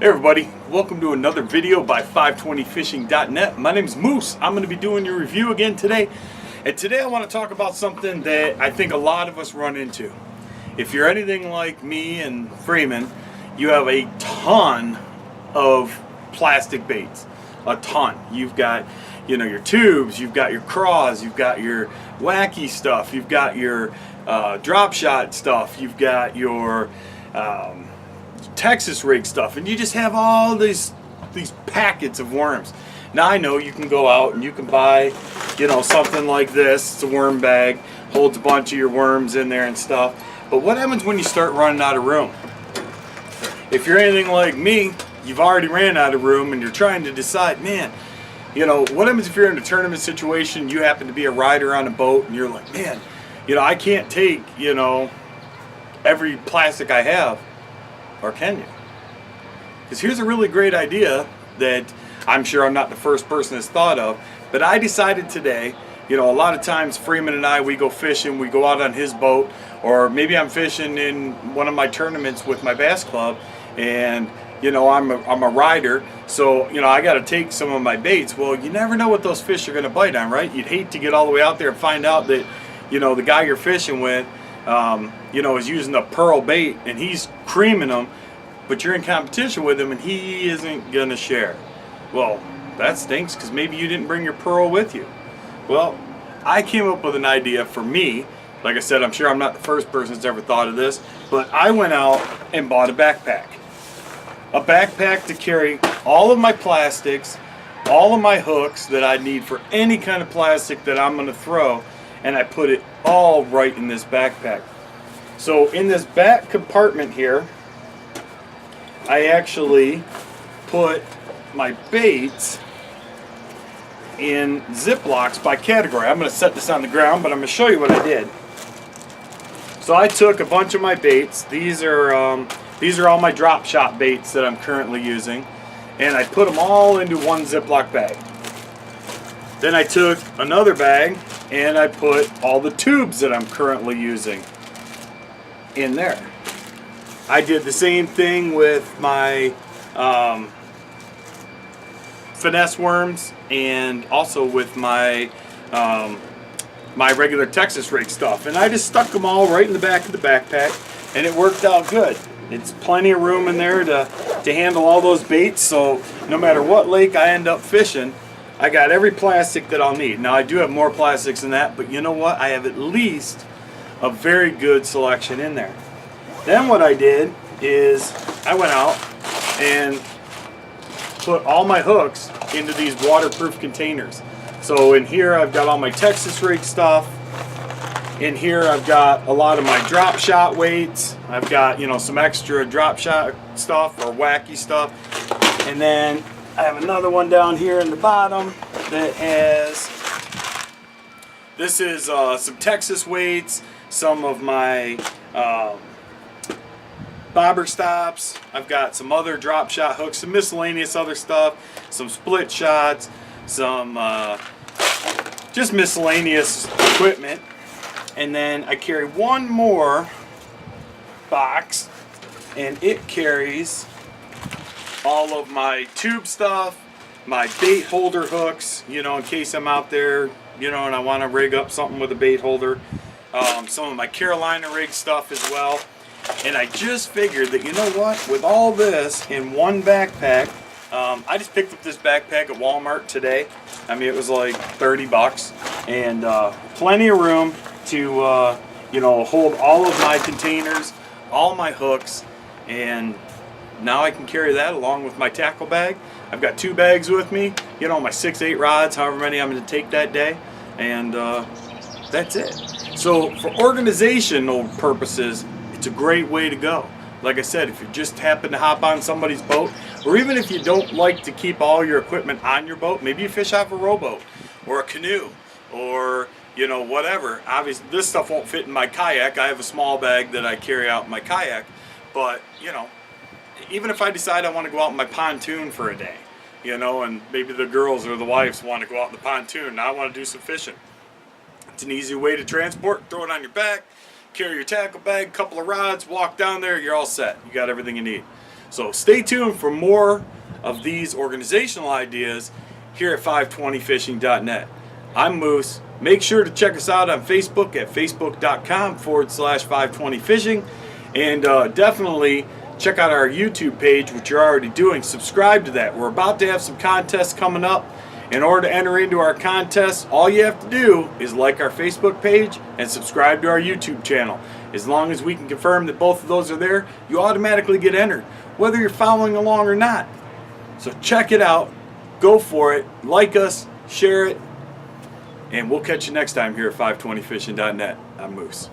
Hey everybody, welcome to another video by 520fishing.net. My name is Moose. I'm going to be doing your review again today. And today I want to talk about something that I think a lot of us run into. If you're anything like me and Freeman, you have a ton of plastic baits. A ton. You've got, your tubes, you've got your craws, you've got your wacky stuff, you've got your drop shot stuff, you've got your Texas rig stuff, and you just have all these packets of worms. Now I know you can go out and you can buy, something like this. It's a worm bag, holds a bunch of your worms in there and stuff. But what happens when you start running out of room? If you're anything like me, you've already ran out of room and you're trying to decide, man, what happens if you're in a tournament situation, you happen to be a rider on a boat and you're like, man, I can't take, every plastic I have. Or can you? Because here's a really great idea that I'm sure I'm not the first person that's thought of, but I decided today, a lot of times Freeman and I, we go fishing, we go out on his boat, or maybe I'm fishing in one of my tournaments with my bass club, and I'm a rider, so I got to take some of my baits. Well, you never know what those fish are going to bite on, right? You'd hate to get all the way out there and find out that the guy you're fishing with is using a pearl bait and he's creaming them, but you're in competition with him and he isn't gonna share. Well, that stinks, because maybe you didn't bring your pearl with you. Well, I came up with an idea for me. Like I said, I'm sure I'm not the first person that's ever thought of this, but I went out and bought a backpack. A backpack to carry all of my plastics, all of my hooks that I need for any kind of plastic that I'm gonna throw, and I put it all right in this backpack. So in this back compartment here, I actually put my baits in Ziplocs by category. I'm going to set this on the ground, but I'm going to show you what I did. So I took a bunch of my baits. These are all my drop shot baits that I'm currently using, and I put them all into one Ziploc bag. Then I took another bag and I put all the tubes that I'm currently using in there. I did the same thing with my finesse worms, and also with my my regular Texas rig stuff, and I just stuck them all right in the back of the backpack, and it worked out good. It's plenty of room in there to handle all those baits, so no matter what lake I end up fishing, I got every plastic that I'll need. Now I do have more plastics than that, but you know what? I have at least a very good selection in there. Then what I did is I went out and put all my hooks into these waterproof containers. So in here I've got all my Texas rig stuff. In here I've got a lot of my drop shot weights. I've got some extra drop shot stuff or wacky stuff. And then I have another one down here in the bottom that has, this is some Texas weights, some of my bobber stops. I've got some other drop shot hooks, some miscellaneous other stuff, some split shots, some just miscellaneous equipment. And then I carry one more box, and it carries all of my tube stuff, my bait holder hooks, in case I'm out there, and I want to rig up something with a bait holder. Some of my Carolina rig stuff as well. And I just figured that, with all this in one backpack, I just picked up this backpack at Walmart today. I mean, it was like 30 bucks, and plenty of room to, hold all of my containers, all my hooks, and now I can carry that along with my tackle bag. I've got 2 bags with me, my 6-8 rods, however many I'm going to take that day, and that's it. So for organizational purposes, it's a great way to go. Like I said, if you just happen to hop on somebody's boat, or even if you don't like to keep all your equipment on your boat, maybe you fish off a rowboat or a canoe or whatever. Obviously this stuff won't fit in my kayak. I have a small bag that I carry out in my kayak, but even if I decide I want to go out in my pontoon for a day, and maybe the girls or the wives want to go out in the pontoon and I want to do some fishing, it's an easy way to transport. Throw it on your back, carry your tackle bag, couple of rods, walk down there, you're all set. You got everything you need. So stay tuned for more of these organizational ideas here at 520fishing.net. I'm Moose. Make sure to check us out on Facebook at facebook.com/520fishing, and definitely check out our YouTube page, which you're already doing. Subscribe to that. We're about to have some contests coming up. In order to enter into our contest, all you have to do is like our Facebook page and subscribe to our YouTube channel. As long as we can confirm that both of those are there, you automatically get entered, whether you're following along or not. So check it out, go for it, like us, share it, and we'll catch you next time here at 520fishing.net. I'm Moose.